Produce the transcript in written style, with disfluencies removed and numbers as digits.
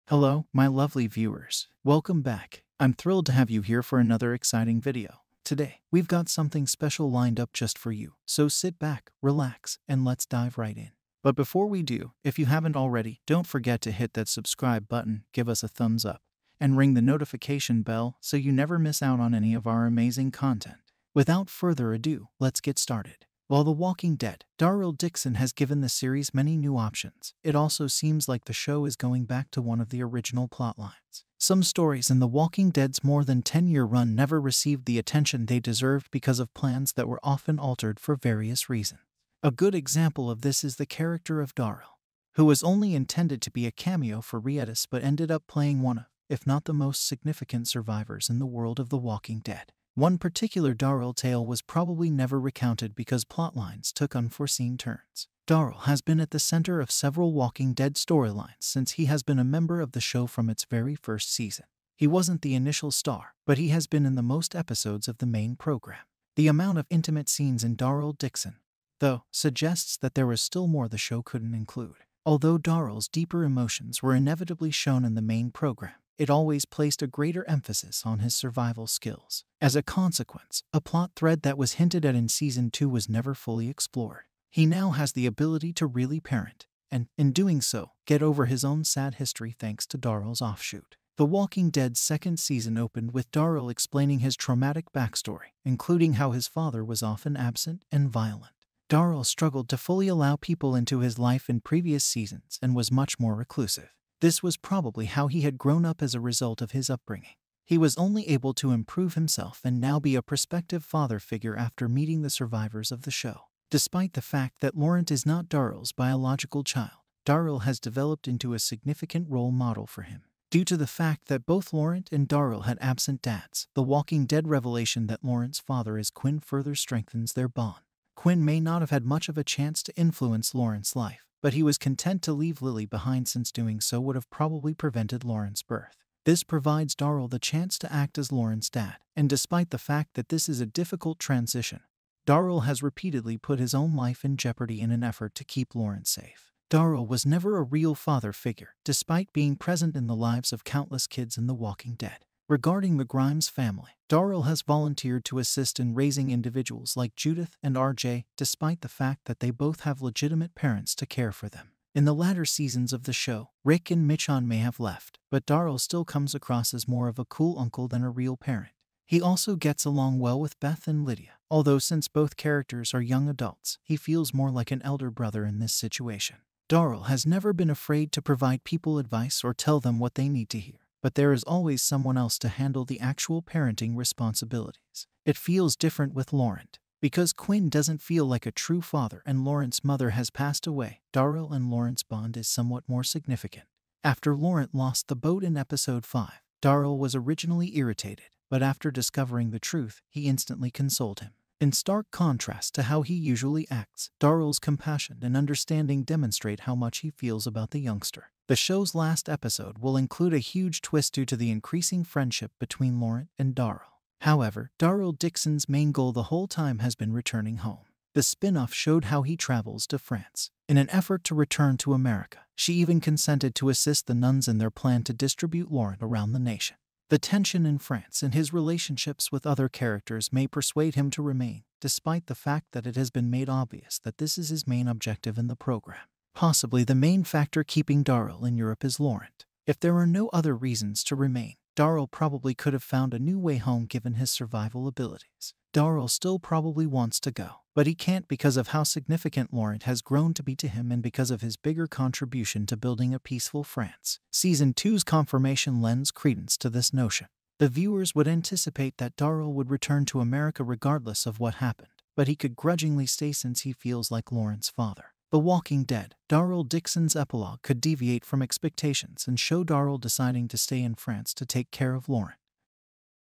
Hello, my lovely viewers. Welcome back. I'm thrilled to have you here for another exciting video. Today, we've got something special lined up just for you, so sit back, relax, and let's dive right in. But before we do, if you haven't already, don't forget to hit that subscribe button, give us a thumbs up, and ring the notification bell so you never miss out on any of our amazing content. Without further ado, let's get started. While The Walking Dead, Daryl Dixon has given the series many new options, it also seems like the show is going back to one of the original plotlines. Some stories in The Walking Dead's more than 10-year run never received the attention they deserved because of plans that were often altered for various reasons. A good example of this is the character of Daryl, who was only intended to be a cameo for Riedis but ended up playing one of, if not the most significant survivors in the world of The Walking Dead. One particular Daryl tale was probably never recounted because plotlines took unforeseen turns. Daryl has been at the center of several Walking Dead storylines since he has been a member of the show from its very first season. He wasn't the initial star, but he has been in the most episodes of the main program. The amount of intimate scenes in Daryl Dixon, though, suggests that there was still more the show couldn't include. Although Daryl's deeper emotions were inevitably shown in the main program, it always placed a greater emphasis on his survival skills. As a consequence, a plot thread that was hinted at in Season 2 was never fully explored. He now has the ability to really parent, and, in doing so, get over his own sad history thanks to Daryl's offshoot. The Walking Dead's second season opened with Daryl explaining his traumatic backstory, including how his father was often absent and violent. Daryl struggled to fully allow people into his life in previous seasons and was much more reclusive. This was probably how he had grown up as a result of his upbringing. He was only able to improve himself and now be a prospective father figure after meeting the survivors of the show. Despite the fact that Laurent is not Daryl's biological child, Daryl has developed into a significant role model for him. Due to the fact that both Laurent and Daryl had absent dads, the Walking Dead revelation that Laurent's father is Quinn further strengthens their bond. Quinn may not have had much of a chance to influence Laurent's life, but he was content to leave Lily behind since doing so would have probably prevented Laurent's birth. This provides Daryl the chance to act as Laurent's dad, and despite the fact that this is a difficult transition, Daryl has repeatedly put his own life in jeopardy in an effort to keep Laurent safe. Daryl was never a real father figure, despite being present in the lives of countless kids in The Walking Dead. Regarding the Grimes family, Daryl has volunteered to assist in raising individuals like Judith and RJ, despite the fact that they both have legitimate parents to care for them. In the latter seasons of the show, Rick and Michonne may have left, but Daryl still comes across as more of a cool uncle than a real parent. He also gets along well with Beth and Lydia, although since both characters are young adults, he feels more like an elder brother in this situation. Daryl has never been afraid to provide people advice or tell them what they need to hear, but there is always someone else to handle the actual parenting responsibilities. It feels different with Laurent. Because Quinn doesn't feel like a true father and Laurent's mother has passed away, Daryl and Laurent's bond is somewhat more significant. After Laurent lost the boat in episode 5, Daryl was originally irritated, but after discovering the truth, he instantly consoled him. In stark contrast to how he usually acts, Daryl's compassion and understanding demonstrate how much he feels about the youngster. The show's last episode will include a huge twist due to the increasing friendship between Laurent and Daryl. However, Daryl Dixon's main goal the whole time has been returning home. The spin-off showed how he travels to France. In an effort to return to America, she even consented to assist the nuns in their plan to distribute Laurent around the nation. The tension in France and his relationships with other characters may persuade him to remain, despite the fact that it has been made obvious that this is his main objective in the program. Possibly the main factor keeping Daryl in Europe is Laurent. If there are no other reasons to remain, Daryl probably could have found a new way home given his survival abilities. Daryl still probably wants to go, but he can't because of how significant Laurent has grown to be to him and because of his bigger contribution to building a peaceful France. Season 2's confirmation lends credence to this notion. The viewers would anticipate that Daryl would return to America regardless of what happened, but he could grudgingly stay since he feels like Laurent's father. The Walking Dead, Daryl Dixon's epilogue could deviate from expectations and show Daryl deciding to stay in France to take care of Laurent.